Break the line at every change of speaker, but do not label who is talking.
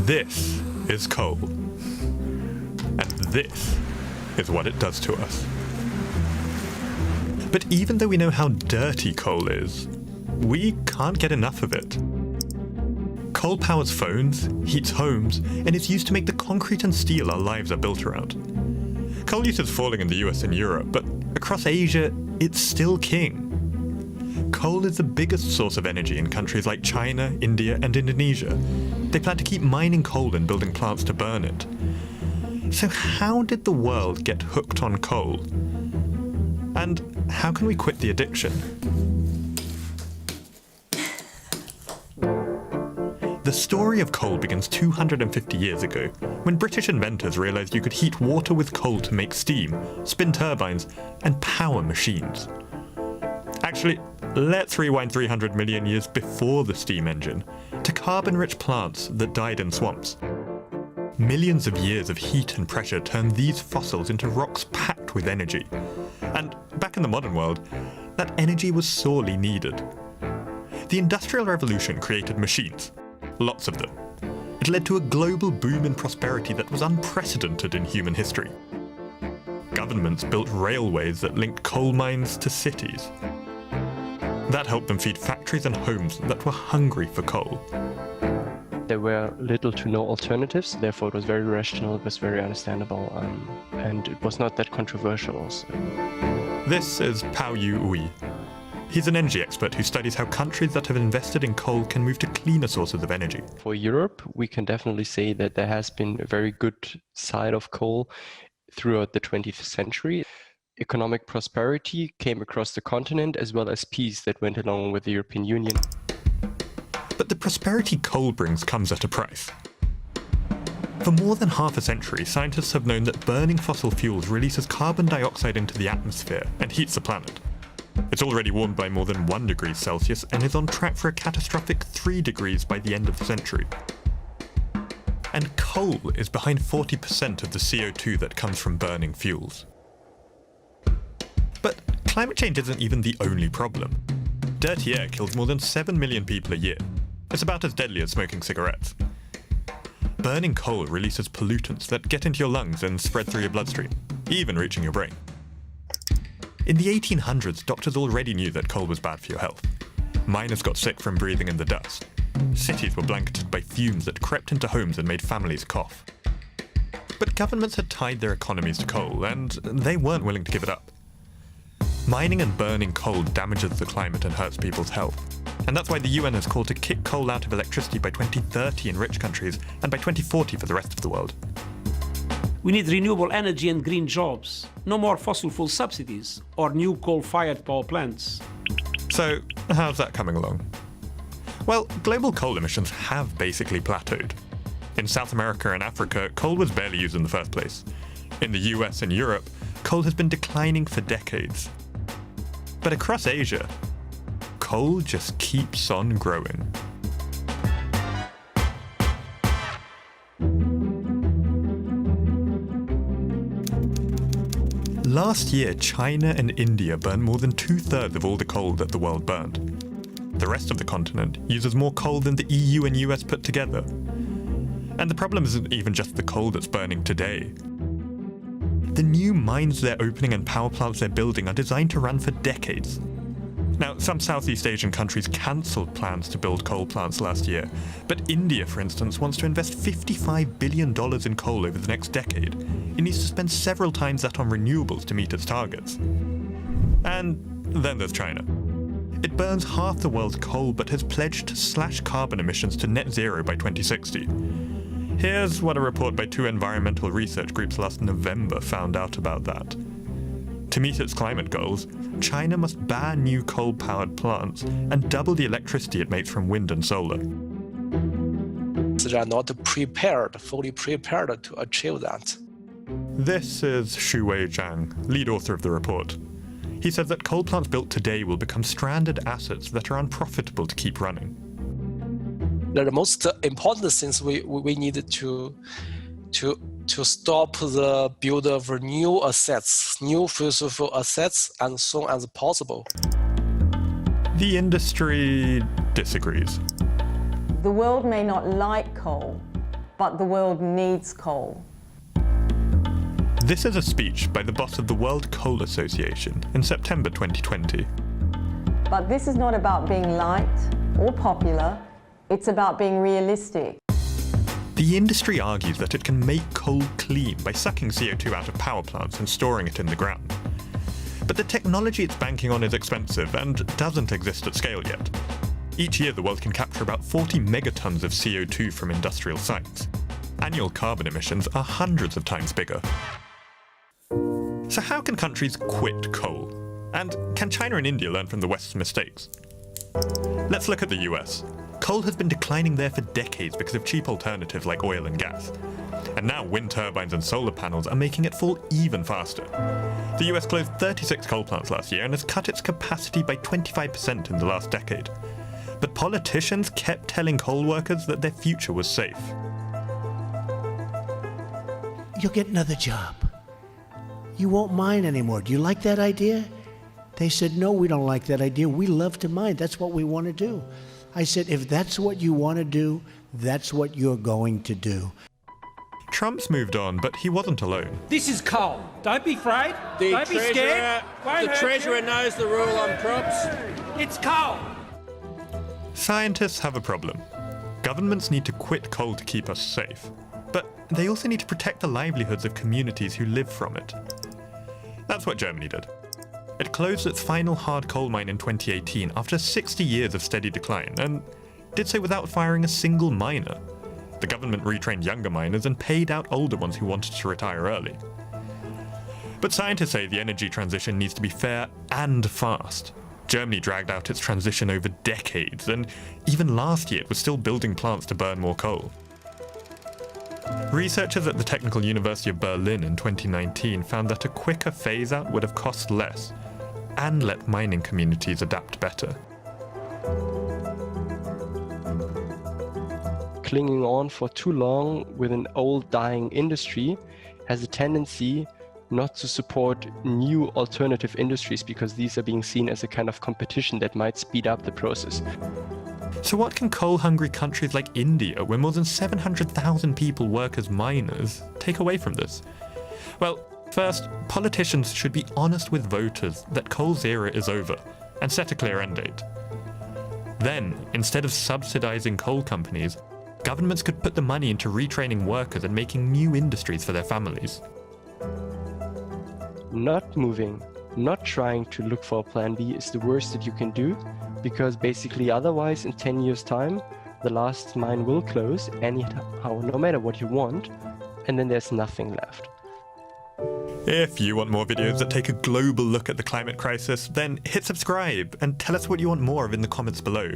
This is coal. And this is what it does to us. But even though we know how dirty coal is, we can't get enough of it. Coal powers phones, heats homes, and is used to make the concrete and steel our lives are built around. Coal use is falling in the US and Europe, but across Asia, it's still king. Coal is the biggest source of energy in countries like China, India, and Indonesia. They plan to keep mining coal and building plants to burn it. So how did the world get hooked on coal? And how can we quit the addiction? The story of coal begins 250 years ago, when British inventors realised you could heat water with coal to make steam, spin turbines, and power machines. Actually, let's rewind 300 million years before the steam engine, to carbon-rich plants that died in swamps. Millions of years of heat and pressure turned these fossils into rocks packed with energy. And back in the modern world, that energy was sorely needed. The Industrial Revolution created machines, lots of them. It led to a global boom in prosperity that was unprecedented in human history. Governments built railways that linked coal mines to cities. That helped them feed factories and homes that were hungry for coal.
There were little to no alternatives, therefore it was very rational, it was very understandable, and it was not that controversial also.
This is Pao-Yu Ui. He's an energy expert who studies how countries that have invested in coal can move to cleaner sources of energy.
For Europe, we can definitely say that there has been a very good side of coal throughout the 20th century. Economic prosperity came across the continent, as well as peace that went along with the European Union.
But the prosperity coal brings comes at a price. For more than half a century, scientists have known that burning fossil fuels releases carbon dioxide into the atmosphere and heats the planet. It's already warmed by more than 1 degree Celsius and is on track for a catastrophic 3 degrees by the end of the century. And coal is behind 40% of the CO2 that comes from burning fuels. But climate change isn't even the only problem. Dirty air kills more than 7 million people a year. It's about as deadly as smoking cigarettes. Burning coal releases pollutants that get into your lungs and spread through your bloodstream, even reaching your brain. In the 1800s, doctors already knew that coal was bad for your health. Miners got sick from breathing in the dust. Cities were blanketed by fumes that crept into homes and made families cough. But governments had tied their economies to coal, and they weren't willing to give it up. Mining and burning coal damages the climate and hurts people's health. And that's why the UN has called to kick coal out of electricity by 2030 in rich countries and by 2040 for the rest of the world.
We need renewable energy and green jobs. No more fossil fuel subsidies or new coal-fired power plants.
So, how's that coming along? Well, global coal emissions have basically plateaued. In South America and Africa, coal was barely used in the first place. In the US and Europe, coal has been declining for decades. But across Asia, coal just keeps on growing. Last year, China and India burned more than 2/3 of all the coal that the world burned. The rest of the continent uses more coal than the EU and US put together. And the problem isn't even just the coal that's burning today. The new mines they're opening and power plants they're building are designed to run for decades. Now, some Southeast Asian countries cancelled plans to build coal plants last year, but India, for instance, wants to invest $55 billion in coal over the next decade. It needs to spend several times that on renewables to meet its targets. And then there's China. It burns half the world's coal but has pledged to slash carbon emissions to net zero by 2060. Here's what a report by 2 environmental research groups last November found out about that. To meet its climate goals, China must ban new coal-powered plants and double the electricity it makes from wind and solar.
They are not fully prepared to achieve that.
This is Shuwei Zhang, lead author of the report. He says that coal plants built today will become stranded assets that are unprofitable to keep running.
The most important things we need to stop the build of new assets, new fossil fuel assets, as soon as possible.
The industry disagrees.
The world may not like coal, but the world needs coal.
This is a speech by the boss of the World Coal Association in September 2020.
But this is not about being liked or popular, it's about being realistic.
The industry argues that it can make coal clean by sucking CO2 out of power plants and storing it in the ground. But the technology it's banking on is expensive and doesn't exist at scale yet. Each year the world can capture about 40 megatons of CO2 from industrial sites. Annual carbon emissions are hundreds of times bigger. So how can countries quit coal? And can China and India learn from the West's mistakes? Let's look at the US. Coal has been declining there for decades because of cheap alternatives like oil and gas. And now wind turbines and solar panels are making it fall even faster. The US closed 36 coal plants last year and has cut its capacity by 25% in the last decade. But politicians kept telling coal workers that their future was safe.
You'll get another job. You won't mine anymore. Do you like that idea? They said, no, we don't like that idea. We love to mine. That's what we want to do. I said, if that's what you want to do, that's what you're going to do.
Trump's moved on, but he wasn't alone.
This is coal. Don't be afraid. Don't be scared.
The Treasurer knows the rule on crops.
It's coal.
Scientists have a problem. Governments need to quit coal to keep us safe. But they also need to protect the livelihoods of communities who live from it. That's what Germany did. It closed its final hard coal mine in 2018 after 60 years of steady decline, and did so without firing a single miner. The government retrained younger miners and paid out older ones who wanted to retire early. But scientists say the energy transition needs to be fair and fast. Germany dragged out its transition over decades, and even last year it was still building plants to burn more coal. Researchers at the Technical University of Berlin in 2019 found that a quicker phase-out would have cost less, and let mining communities adapt better.
Clinging on for too long with an old dying industry has a tendency not to support new alternative industries because these are being seen as a kind of competition that might speed up the process.
So what can coal-hungry countries like India, where more than 700,000 people work as miners, take away from this? Well, first, politicians should be honest with voters that coal's era is over, and set a clear end date. Then, instead of subsidizing coal companies, governments could put the money into retraining workers and making new industries for their families.
Not moving, not trying to look for a plan B is the worst that you can do, because basically otherwise in 10 years' time, the last mine will close anyhow, no matter what you want, and then there's nothing left.
If you want more videos that take a global look at the climate crisis, then hit subscribe and tell us what you want more of in the comments below.